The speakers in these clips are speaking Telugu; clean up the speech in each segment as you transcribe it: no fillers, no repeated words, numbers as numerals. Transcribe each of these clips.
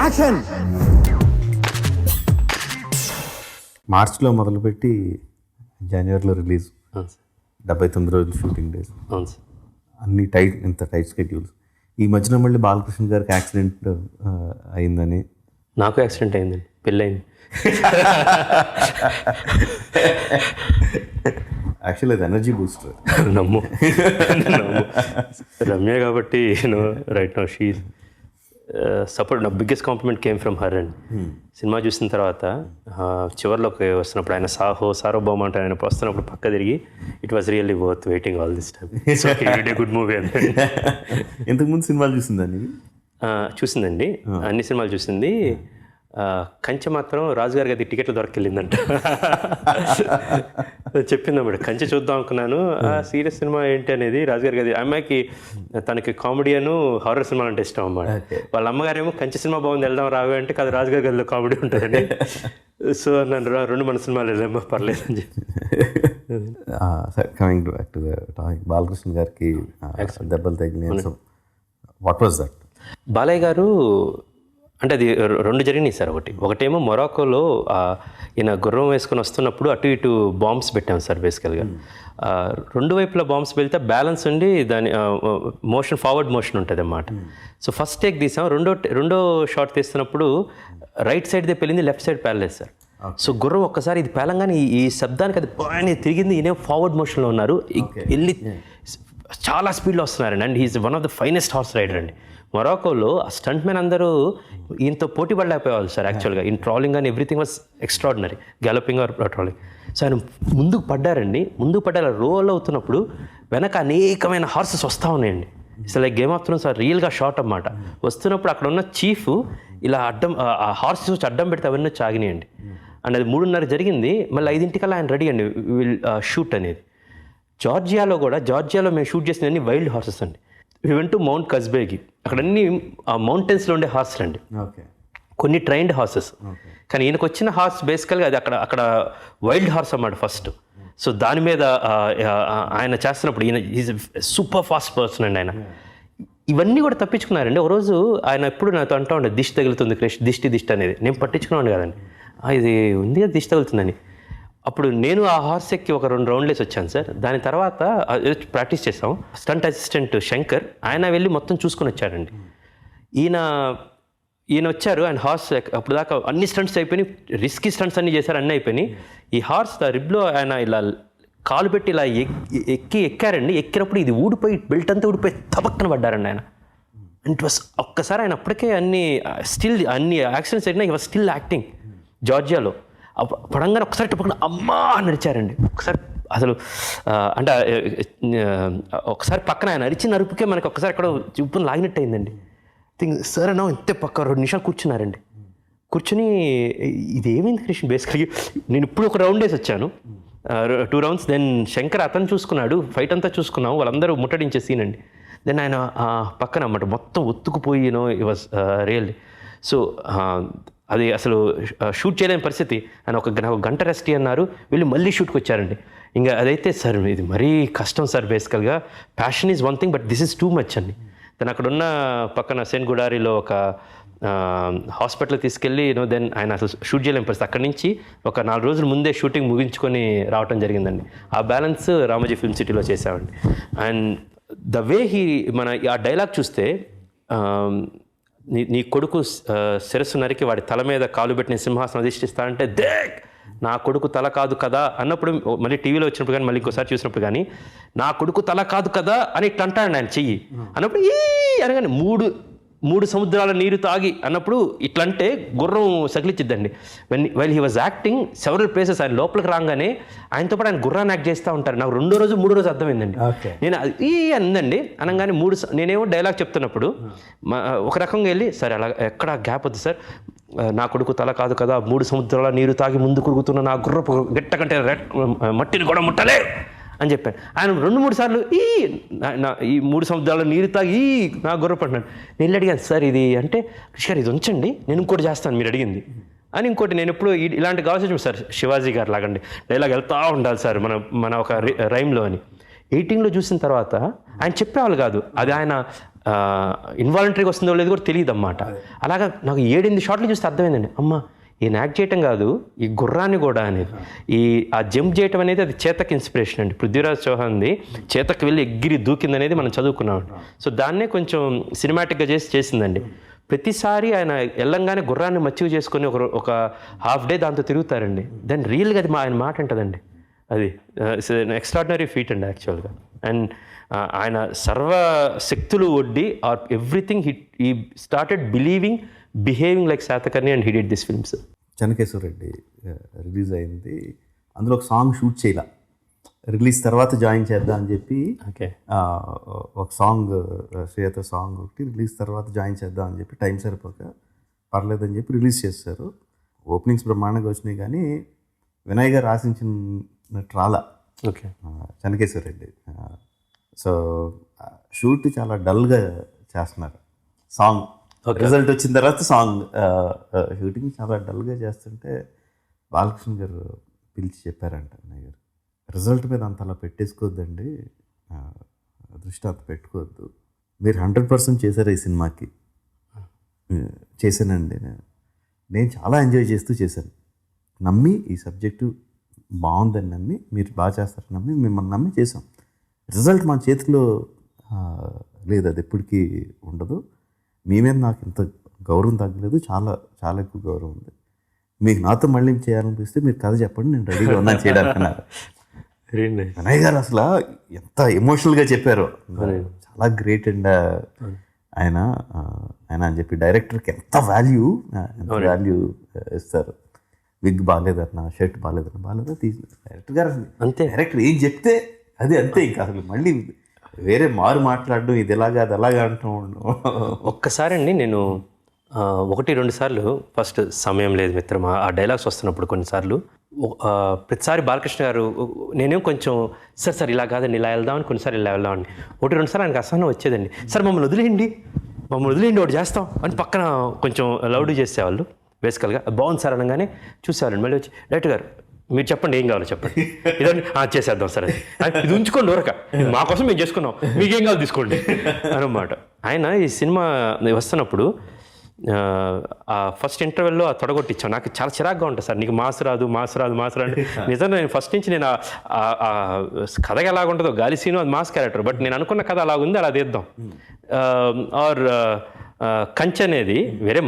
యాక్షన్. మార్చ్లో మొదలుపెట్టి జనవరిలో రిలీజ్, 79 రోజులు షూటింగ్ డేస్, అవును సార్. అన్ని ఇంత టైట్ స్కెడ్యూల్స్. ఈ మధ్యన మళ్ళీ బాలకృష్ణ గారికి యాక్సిడెంట్ అయిందని. నాకు యాక్సిడెంట్ అయిందండి, పెళ్ళయింది. యాక్చువల్లీ అది ఎనర్జీ బూస్టర్. నమ్ము రమ్య కాబట్టి రైట్ నౌ షీ సపోర్ట్. నా biggest compliment came from her and cinema చూసిన తర్వాత చివరిలోకి వస్తున్నప్పుడు ఆయన సార్వభౌమ అంటే ఆయన వస్తున్నప్పుడు పక్క తిరిగి it was really worth waiting all this time. Good movie అంటే. ఇంతకుముందు సినిమాలు చూసిందండి? చూసిందండి, అన్ని సినిమాలు చూసింది. కంచె మాత్రం రాజుగారి గది టికెట్లు దొరకెళ్ళిందంట. చెప్పిందన్నమాట, కంచె చూద్దాం అనుకున్నాను, సీరియస్ సినిమా ఏంటి అనేది. రాజుగారి గది అమ్మాయికి, తనకి కామెడీను హారర్ సినిమా అంటే ఇష్టం అన్నమాట. వాళ్ళ అమ్మగారేమో కంచె సినిమా బాగుంది వెళ్దాం రావే అంటే, కాదు రాజుగారి గదిలో కామెడీ ఉంటుందండి. సో నన్ను రెండు మన సినిమాలు వెళ్ళామో పర్లేదు అని చెప్పి. Coming back to the topic, Balakrishna గారికి దెబ్బలు తగిలినాయి. What was that? Balayya garu అంటే అది రెండు జరిగినాయి సార్. ఒకటేమో మొరాకోలో ఈయన గుర్రం వేసుకొని వస్తున్నప్పుడు అటు ఇటు బాంబ్స్ పెట్టాము సార్. బేసికల్గా రెండు వైపులా బాంబ్స్ వెళ్తే బ్యాలెన్స్ ఉండి దాని మోషన్ ఫార్వర్డ్ మోషన్ ఉంటుంది అన్నమాట. సో ఫస్ట్ టేక్ తీసాం, రెండో షాట్ తీస్తున్నప్పుడు రైట్ సైడ్దే పెళ్ళింది, లెఫ్ట్ సైడ్ పేలలేదు సార్. సో గుర్రం ఒక్కసారి ఇది పేలంగానే ఈ శబ్దానికి అది బాగా తిరిగింది. ఈయన ఫార్వర్డ్ మోషన్లో ఉన్నారు, వెళ్ళి చాలా స్పీడ్లో వస్తున్నారండి. And he's one of the finest horse rider అండి. మొరాకోలో ఆ స్టంట్ మెన్ అందరూ ఈయనతో పోటీ పడలేకపోయేవాళ్ళు సార్. యాక్చువల్గా in trotting and everything was extraordinary, galloping or trotting. So ఆయన ముందుకు పడ్డారండి. ముందుకు పడ్డారు, రోల్ అవుతున్నప్పుడు వెనక అనేకమైన హార్సెస్ వస్తూ ఉన్నాయండి. It's like game of Thrones రియల్గా షాట్ అన్నమాట. వస్తున్నప్పుడు అక్కడ ఉన్న చీఫ్ ఇలా అడ్డం, ఆ హార్సెస్ వచ్చి అడ్డం పెడితే అవన్నీ చాగినాయండి. అండ్ అది 3:30 జరిగింది. మళ్ళీ 5 ఆయన రెడీ అండి విల్ షూట్ అనేది. జార్జియాలో మేము షూట్ చేసినవన్నీ వైల్డ్ హార్సెస్ అండి. వి వెంట్ టు మౌంట్ కస్బేకి, అక్కడ అన్ని ఆ మౌంటైన్స్లో ఉండే హార్సెస్ అండి. కొన్ని ట్రైన్డ్ హార్సెస్, కానీ ఈయనకు వచ్చిన హార్స్ బేసికల్గా అది అక్కడ వైల్డ్ హార్స్ అన్నమాట ఫస్ట్. సో దాని మీద ఆయన చేస్తున్నప్పుడు ఈయన ఈజ్ సూపర్ ఫాస్ట్ పర్సన్ అండి ఆయన. ఇవన్నీ కూడా తప్పించుకున్నారండి. ఒకరోజు ఆయన ఎప్పుడు నాతో అంటూ ఉండే, దిష్టి తగులుతుంది క్రిష్, దిష్టి అనేది. నేను పట్టించుకున్నాను కదండి, ఇది ఉంది కదా దిష్టి తగులుతుందని. అప్పుడు నేను ఆ హార్స్ ఎక్కి ఒక 2 రౌండ్లు వేసి వచ్చాను సార్. దాని తర్వాత ప్రాక్టీస్ చేసాం. స్టంట్ అసిస్టెంట్ శంకర్ ఆయన వెళ్ళి మొత్తం చూసుకొని వచ్చాడండి. ఈయన వచ్చారు, ఆయన హార్స్ అప్పుడు దాకా అన్ని స్టంట్స్ అయిపోయినాయి, రిస్కీ స్టంట్స్ అన్నీ చేశారు, అన్నీ అయిపోయినాయి. ఈ హార్స్ రిబ్లో ఆయన ఇలా కాలు పెట్టి ఇలా ఎక్కారండి. ఎక్కినప్పుడు ఇది ఊడిపోయి, బెల్ట్ అంతా ఊడిపోయి తపక్కన పడ్డారండి ఆయన. ఇట్ వాస్ ఒక్కసారి ఆయన అప్పటికే అన్ని యాక్సిడెంట్స్ అయినా ఈ వాజ్ స్టిల్ యాక్టింగ్ జార్జియాలో. పడంగానే ఒకసారి టప్పకుండా అమ్మా నడిచారండి. ఒకసారి అసలు అంటే ఒకసారి పక్కన ఆయన అరిచిన అరుపుకే మనకి ఒక్కసారి అక్కడ చూపుని లాగినట్టు అయిందండి. సరే నా ఇంతే పక్క 2 నిమిషాలు కూర్చున్నారండి. కూర్చుని ఇది ఏమైంది కృష్ణ, బేసికల్గా నేను ఇప్పుడు ఒక రౌండ్ వేసి వచ్చాను, 2 రౌండ్స్. దెన్ శంకర్ అతను చూసుకున్నాడు, ఫైట్ అంతా చూసుకున్నాం, వాళ్ళందరూ ముట్టడించే సీన్ అండి. దెన్ ఆయన పక్కన అన్నమాట మొత్తం ఒత్తుకుపోయి ఇట్ వాజ్ రియల్లీ. సో అది అసలు షూట్ చేయలేని పరిస్థితి. ఆయన ఒక గంట రెస్ట్ అన్నారు, వెళ్ళి మళ్ళీ షూట్కి వచ్చారండి. ఇంకా అదైతే సార్ ఇది మరీ కష్టం సార్. బేసికల్గా passion is one thing, but this is too much అండి. తను అక్కడ ఉన్న పక్కన సెయింట్ గుడారిలో ఒక హాస్పిటల్ తీసుకెళ్ళి దెన్ ఆయన అసలు షూట్ చేయలేని పరిస్థితి. అక్కడి నుంచి ఒక 4 రోజుల ముందే షూటింగ్ ముగించుకొని రావటం జరిగిందండి. ఆ బ్యాలెన్స్ రామోజీ ఫిల్మ్ సిటీలో చేసామండి. అండ్ ద వే మన ఆ డైలాగ్ చూస్తే, నీ కొడుకు శిరస్సు నరికి వాడి తల మీద కాలు పెట్టిన సింహాసనం అధిష్ఠిస్తా అంటే, దేక్ నా కొడుకు తల కాదు కదా అన్నప్పుడు, మళ్ళీ టీవీలో వచ్చినప్పుడు కానీ మళ్ళీ ఇంకోసారి చూసినప్పుడు కానీ, నా కొడుకు తల కాదు కదా అని ఇట్లా అంటాడు ఆయన చెయ్యి అన్నప్పుడు, ఈ అనగానే మూడు సముద్రాల నీరు తాగి అన్నప్పుడు ఇట్లా అంటే గుర్రం సగిలిచ్చిద్దండి. While he was acting several places. ఆయన లోపలికి రాగానే ఆయనతో పాటు ఆయన గుర్రాన్ని యాక్ట్ చేస్తూ ఉంటారు. నాకు 2వ రోజు 3వ రోజు అర్థమైందండి. నేను ఈ అందండి అనగానే నేనేమో డైలాగ్ చెప్తున్నప్పుడు ఒక రకంగా వెళ్ళి, సరే అలా ఎక్కడ గ్యాప్ వద్దు సార్, నా కొడుకు తల కాదు కదా, 3 సముద్రాల నీరు తాగి ముందు కొడుకుతున్న నా గుర్రపు గట్ట కంటే మట్టిని కూడా ముట్టలే అని చెప్పాను. ఆయన 2-3 సార్లు ఈ 3 సముద్రాల నీరు తాగి నా గుర్రపడినాడు. నేను అడిగాను, సార్ ఇది అంటే, కృష్ణ ఇది ఉంచండి నేను ఇంకోటి చేస్తాను మీరు అడిగింది అని. ఇంకోటి నేను ఎప్పుడు ఇలాంటి కావాల్సి సార్ శివాజీ గారు లాగండి డైలాగ్ వెళ్తూ ఉండాలి సార్ మన ఒక రైమ్లో అని. 18లో చూసిన తర్వాత ఆయన చెప్పేవాళ్ళు కాదు, అది ఆయన ఇన్వాలంటరీగా వస్తుందో లేదో కూడా తెలియదు అన్నమాట. అలాగా నాకు 7-8 షాట్లు చూస్తే అర్థమైందండి, అమ్మ ఈయన యాక్ట్ చేయటం కాదు, ఈ గుర్రాన్ని కూడా అనేది, ఆ జంప్ చేయటం అనేది అది చేతక్ ఇన్స్పిరేషన్ అండి. పృథ్వీరాజ్ చౌహాన్ది చేతక్ వెళ్ళి ఎగిరి దూకింది అనేది మనం చదువుకున్నాం. సో దాన్నే కొంచెం సినిమాటిక్గా చేసిందండి. ప్రతిసారి ఆయన వెళ్ళంగానే గుర్రాన్ని మచ్చిక చేసుకొని ఒక హాఫ్ డే దాంతో తిరుగుతారండి. దాన్ని రియల్గా అది ఆయన మాట ఉంటుందండి. అది ఎక్స్ట్రాడినరీ ఫీట్ అండి యాక్చువల్గా. అండ్ ఆయన సర్వ శక్తులు ఒడ్డి or everything he started behaving like Satakarni and he did this films. Chennakesava Reddy release అయింది, అందులో ఒక సాంగ్ షూట్ చేయాల, రిలీజ్ తర్వాత జాయిన్ చేద్దాం అని చెప్పి ఒక సాంగ్ శ్రేయత సాంగ్ ఒకటి రిలీజ్ తర్వాత జాయిన్ చేద్దాం అని చెప్పి టైం సరిపోక పర్లేదని చెప్పి రిలీజ్ చేస్తారు. ఓపెనింగ్స్ బ్రహ్మాండంగా వచ్చినాయి, కానీ వినయ్ గారు ఆశించినట్టు రాలా చెన్నకేశ్వర రెడ్డి. సో షూట్ చాలా డల్గా చేస్తున్నారు. సాంగ్ రిజల్ట్ వచ్చిన తర్వాత సాంగ్ షూటింగ్ చాలా డల్గా చేస్తుంటే బాలకృష్ణ గారు పిలిచి చెప్పారంట, వినయ్ గారు రిజల్ట్ మీద అంత అలా పెట్టేసుకోవద్దండి, దృష్టి అంత పెట్టుకోవద్దు, మీరు 100% చేశారు ఈ సినిమాకి. చేశానండి, నేను చాలా ఎంజాయ్ చేస్తూ చేశాను, నమ్మి ఈ సబ్జెక్టు బాగుందని నమ్మి, మీరు బాగా చేస్తారని నమ్మి మిమ్మల్ని నమ్మి చేసాం. రిజల్ట్ మా చేతిలో లేదు, అది ఎప్పటికీ ఉండదు. మీ మీద నాకు ఇంత గౌరవం తగ్గలేదు, చాలా చాలా ఎక్కువ గౌరవం ఉంది. మీకు నాతో మళ్ళీ చేయాలనిపిస్తే మీరు కథ చెప్పండి, నేను రెడీగా ఉన్నాను చేయడానికి అన్నారు. వినయ్ గారు అసలు ఎంత ఎమోషనల్గా చెప్పారో, చాలా గ్రేట్ అండ్ ఆయన అని చెప్పి డైరెక్టర్కి ఎంత వాల్యూ ఇస్తారు. విగ్ బాగాలేదన్నా, షర్ట్ బాగాలేదా తీసి డైరెక్టర్ గారు అంతే, డైరెక్టర్ ఏం చెప్తే అది అంతే, ఇంకా అసలు మళ్ళీ వేరే మారు మాట్లాడడం ఇది ఎలాగా అది అలాగా అంటూ ఒక్కసారి అండి నేను 1-2 సార్లు ఫస్ట్ సమయం లేదు మిత్రమా ఆ డైలాగ్స్ వస్తున్నప్పుడు కొన్నిసార్లు ప్రతిసారి బాలకృష్ణ గారు నేనేం కొంచెం సార్ ఇలా కాదండి ఇలా వెళ్దామని, కొన్నిసార్లు ఇలా వెళ్దామని 1-2 సార్లు ఆయనకు అసహనం వచ్చేదండి. సార్ మమ్మల్ని వదిలేయండి ఒకటి చేస్తాం అని పక్కన కొంచెం లౌడ్ చేసేవాళ్ళు. బేసికల్గా బాగుంది సార్ అనగానే చూసేవాళ్ళండి. మళ్ళీ వచ్చి డైరెక్టర్ గారు మీరు చెప్పండి ఏం కావాలో చెప్పండి, ఇదండి చేసేద్దాం సార్, ఇది ఉంచుకోండి ఊరక, మా కోసం మేము చేసుకున్నాం, మీకేం కావాలి తీసుకోండి అనమాట. ఆయన ఈ సినిమా వస్తున్నప్పుడు ఫస్ట్ ఇంటర్వెల్లో తొడగొట్టించాం. నాకు చాలా చిరాగ్గా ఉంటుంది సార్, నీకు మాస్ రాదు అంటే నిజంగా నేను ఫస్ట్ నుంచి నేను కథగా ఎలాగుంటుందో గాలి సీను అది మాస్ క్యారెక్టర్, బట్ నేను అనుకున్న కథ అలాగుంది, అలా తీద్దాం. ఆర్ కంచె అనేది వేరే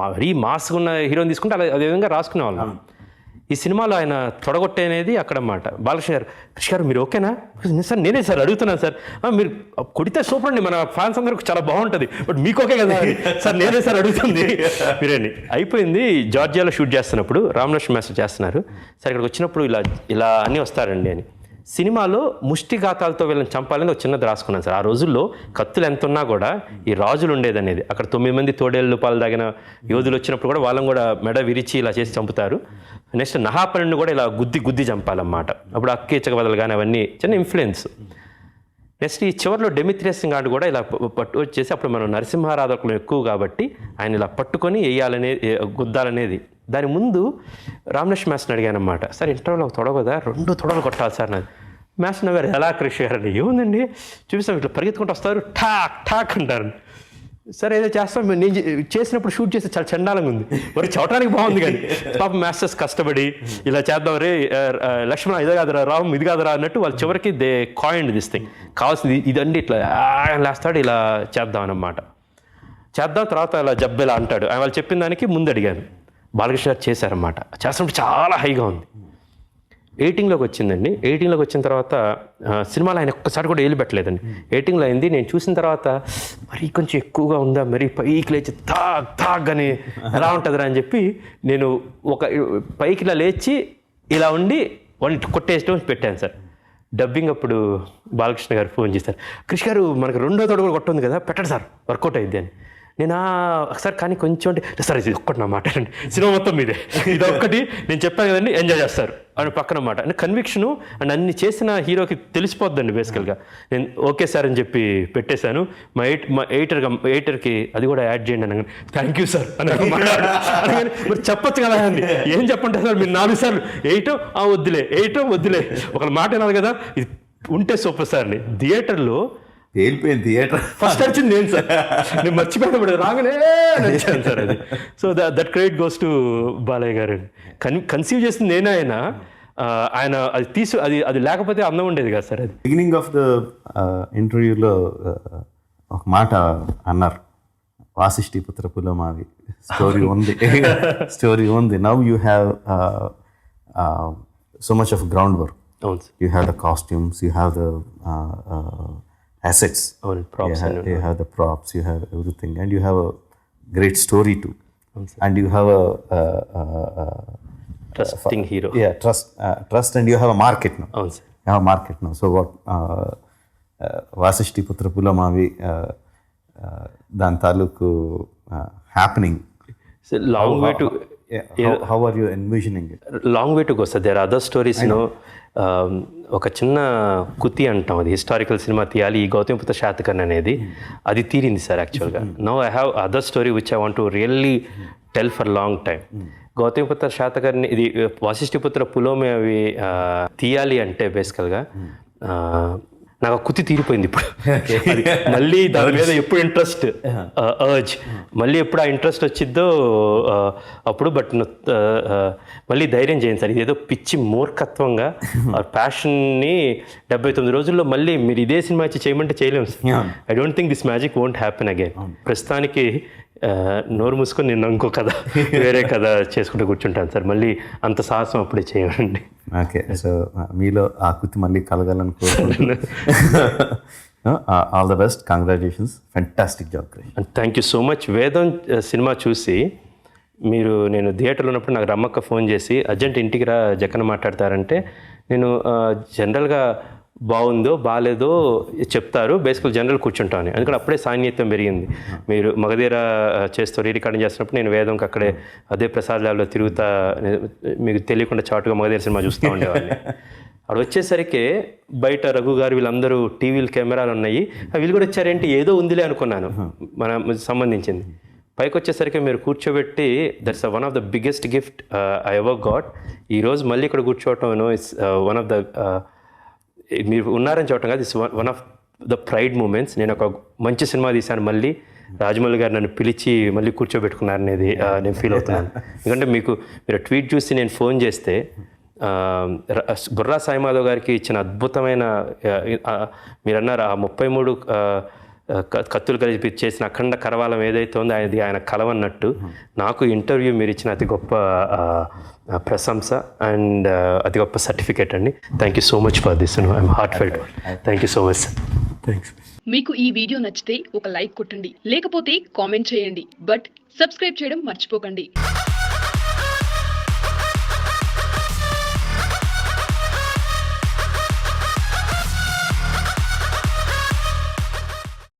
మరీ మాస్ ఉన్న హీరోని తీసుకుంటే అదే విధంగా రాసుకునే వాళ్ళం. ఈ సినిమాలో ఆయన తొడగొట్టే అనేది అక్కడ అన్నమాట. బాలకృష్ణ గారు, కృష్ణ గారు మీరు ఓకేనా సార్? నేనే సార్ అడుగుతున్నాను సార్, మీరు కొడితే సూపర్ అండి, మన ఫ్యాన్స్ అందరికి చాలా బాగుంటుంది, బట్ మీకు ఓకే కదా సార్? నేనే సార్ అడుగుతుంది మీరేని. అయిపోయింది. జార్జియాలో షూట్ చేస్తున్నప్పుడు రామలక్ష్మణ్ మాస్టర్ చేస్తున్నారు సార్, ఇక్కడికి వచ్చినప్పుడు ఇలా అన్నీ వస్తారండి అని. సినిమాలో ముష్టిఘాతాలతో వీళ్ళని చంపాలని ఒక చిన్నది రాసుకున్నాను సార్. ఆ రోజుల్లో కత్తులు ఎంత ఉన్నా కూడా ఈ రాజులు ఉండేదనేది, అక్కడ 9 మంది తోడేళ్ళు పాలు తాగిన యోధులు వచ్చినప్పుడు కూడా వాళ్ళని కూడా మెడ విరిచి ఇలా చేసి చంపుతారు. నెక్స్ట్ నహాపరుణ్ణి కూడా ఇలా గుద్ది చంపాలన్నమాట. అప్పుడు అక్కేచక బదలు కానీ అవన్నీ చిన్న ఇన్ఫ్లుయెన్స్. నెక్స్ట్ ఈ చివరిలో డెమిత్రియస్ గాడు కూడా ఇలా పట్టు వచ్చేసి, అప్పుడు మనం నరసింహారాధకులు ఎక్కువ కాబట్టి ఆయన ఇలా పట్టుకొని గుద్దాలనేది. దాని ముందు రామలక్ష్మణ్ మాస్టర్ని అడిగాను అన్నమాట, సార్ ఇంటర్వ్యూలో తొడగదా 2 తొడలు కొట్టాలి సార్ నాది. మాస్టర్ గారు ఎలా కృషి గారండి, ఏముందండి చూపిస్తాం, ఇట్లా పరిగెత్తుకుంటూ వస్తారు, ఠాక్ అంటారు. సరే ఏదో చేస్తాం, నేను చేసినప్పుడు షూట్ చేస్తే చాలా చండాలంగా ఉంది, మరి చవటానికి బాగుంది కానీ పాప మాస్టర్స్ కష్టపడి ఇలా చేద్దాం రే లక్ష్మణ ఇది కాదురా రామ్ ఇది కాదురా అన్నట్టు వాళ్ళు చివరికి దే కాయిన్డ్ దిస్ థింగ్, కావాల్సింది ఇదండి ఇట్లా లేస్తాడు, ఇలా చేద్దాం అన్నమాట. చేద్దాం తర్వాత అలా జబ్బెలా అంటాడు. వాళ్ళు చెప్పిన దానికి ముందు అడిగాను, బాలకృష్ణ గారు చేశారన్నమాట. చేస్తున్నప్పుడు చాలా హైగా ఉంది. 18లోకి వచ్చిందండి. 18లోకి వచ్చిన తర్వాత సినిమాలో ఆయన ఒక్కసారి కూడా ఏలు పెట్టలేదండి. 18లో అయింది. నేను చూసిన తర్వాత మరీ కొంచెం ఎక్కువగా ఉందా, మరీ పైకి లేచి తాగ్ అని ఎలా ఉంటుందిరా అని చెప్పి నేను ఒక పైకి ఇలా లేచి ఇలా ఉండి వాళ్ళు కొట్టేయడం పెట్టాను సార్. డబ్బింగ్ అప్పుడు బాలకృష్ణ గారు ఫోన్ చేశారు, కృష్ణ గారు మనకు 2వ తోడు కూడా కొట్టుంది కదా, పెట్టండి సార్ వర్కౌట్ అయ్యిద్ది అని. నేను సార్ కానీ కొంచెం అంటే సార్ ఇది ఒక్కటి నా మాట అండి, సినిమా మొత్తం మీదే, ఇది ఒక్కటి నేను చెప్పాను కదండి ఎంజాయ్ చేస్తారు అని పక్కన మాట. అంటే కన్విక్షను అండ్ అన్ని చేసిన హీరోకి తెలిసిపోద్దండి బేసికల్గా. నేను ఓకే సార్ అని చెప్పి పెట్టేశాను. మా ఎయిటర్కి అది కూడా యాడ్ చేయండి అనగానే థ్యాంక్ యూ సార్ అని అనగానే మరి చెప్పచ్చు కదా అండి, ఏం చెప్పండి సార్ మీరు 4 సార్లు వద్దులే ఒకళ్ళ మాట వినాలి కదా, ఇది ఉంటే సూపర్ సార్ అండి. థియేటర్లో తేలిపోయింది థియేటర్. ఫస్ట్ వచ్చింది నేను సార్, నేను మర్చిపోయినప్పుడు రాగానే నచ్చాను సార్ అది. So that credit goes to Balayya గారు. కన్సీవ్ చేసింది నేను, ఆయన అది అది లేకపోతే అందం ఉండేది కదా సార్. అది బిగినింగ్ ఆఫ్ ద ఇంటర్వ్యూలో ఒక మాట అన్నారు, వాసిష్ఠి పుత్ర పులమావి స్టోరీ ఉంది. Now you have so much of ground work. అవును sir. You have the costumes, you have the assets, props, you have the props, you have everything, and you have a great story too. And you have a trusting hero. Yeah, trust, and you have a market now. అవును sir. You have a market now. So what Vasishti Putra Pulamavi దాని తాలూకు happening. So long way to. How are you envisioning it? Long way to go sir. There other stories. ఒక చిన్న కుతి అంటాం, అది హిస్టారికల్ సినిమా తీయాలి ఈ గౌతమిపుత్ర శాతకర్ణి అనేది, అది తీరింది సార్ యాక్చువల్గా. Now I have other story which I want to really tell for long time. Gautamiputra Satakarni ఇది వాసిష్ఠిపుత్ర పులోమి అవి తీయాలి అంటే బేసికల్గా నాకు కుతి తీరిపోయింది ఇప్పుడు. మళ్ళీ దాని మీద ఎప్పుడు ఇంట్రెస్ట్ అర్జ్, మళ్ళీ ఎప్పుడు ఆ ఇంట్రెస్ట్ వచ్చిద్దో అప్పుడు. బట్ మళ్ళీ ధైర్యం చేయండి సార్, ఇదేదో పిచ్చి మూర్ఖత్వంగా ఆ ప్యాషన్ని 79 రోజుల్లో మళ్ళీ మీరు ఇదే సినిమా ఇచ్చి చేయమంటే చేయలేము sir. I don't think this magic won't happen again. ప్రస్తుతానికి నోరు మూసుకొని నేను ఇంకో కథ వేరే కథ చేసుకుంటూ కూర్చుంటాను సార్. మళ్ళీ అంత సాహసం అప్పుడే చేయండి. ఓకే, సో మీలో ఆ కుతి మళ్ళీ కలగాలని కోరుకుంటున్నాను. All the best, congratulations, fantastic job. Thank you so much. వేదం సినిమా చూసి నేను థియేటర్లో ఉన్నప్పుడు నాకు రమ్మక్క ఫోన్ చేసి అర్జెంట్ ఇంటికి రా జక్కన మాట్లాడతారంటే, నేను జనరల్గా బాగుందో బాగాలేదో చెప్తారు, బేసికల్ జనరల్ కూర్చుంటాను. ఎందుకంటే అప్పుడే సాన్నిహిత్యం పెరిగింది. మీరు మగధీర చేస్తూ రికార్డింగ్ చేస్తున్నప్పుడు నేను వేదంకి అక్కడే అదే ప్రసాద్ ల్యాబ్లో తిరుగుతా, మీకు తెలియకుండా చాటుగా మగధీర సినిమా చూస్తూ ఉండేవాడిని. అక్కడ వచ్చేసరికి బయట రఘు గారు వీళ్ళందరూ టీవీలు కెమెరాలు ఉన్నాయి, వీళ్ళు కూడా వచ్చారేంటి ఏదో ఉందిలే అనుకున్నాను మన సంబంధించింది. పైకి వచ్చేసరికి మీరు కూర్చోబెట్టి, that's one of the biggest gift I ever got. ఈరోజు మళ్ళీ ఇక్కడ కూర్చోవటం ఇట్స్ వన్ ఆఫ్ ద, మీరు ఉన్నారని చెప్పటం కాదు, it's one of the pride moments. నేను ఒక మంచి సినిమా తీశాను, మళ్ళీ రాజమౌళి గారు నన్ను పిలిచి మళ్ళీ కూర్చోబెట్టుకున్నారనేది నేను ఫీల్ అవుతున్నాను. ఎందుకంటే మీరు ట్వీట్ చూసి నేను ఫోన్ చేస్తే బుర్రా సాయిమాధవ్ గారికి ఇచ్చిన అద్భుతమైన, మీరు అన్నారు ఆ 33 కత్తులు కలిపి చేసిన అఖండ కరవాలం ఏదైతే ఉందో అది ఆయన కలవన్నట్టు, నాకు ఇంటర్వ్యూ మీరు ఇచ్చిన అతి గొప్ప ప్రశంస అండ్ అతి గొప్ప సర్టిఫికేట్ అండి. Thank you so much for this. I'm heart felt. Thank you so much sir. Thanks. మీకు ఈ వీడియో నచ్చితే ఒక లైక్ కొట్టండి, లేకపోతే కామెంట్ చేయండి, బట్ సబ్స్క్రైబ్ చేయడం మర్చిపోకండి.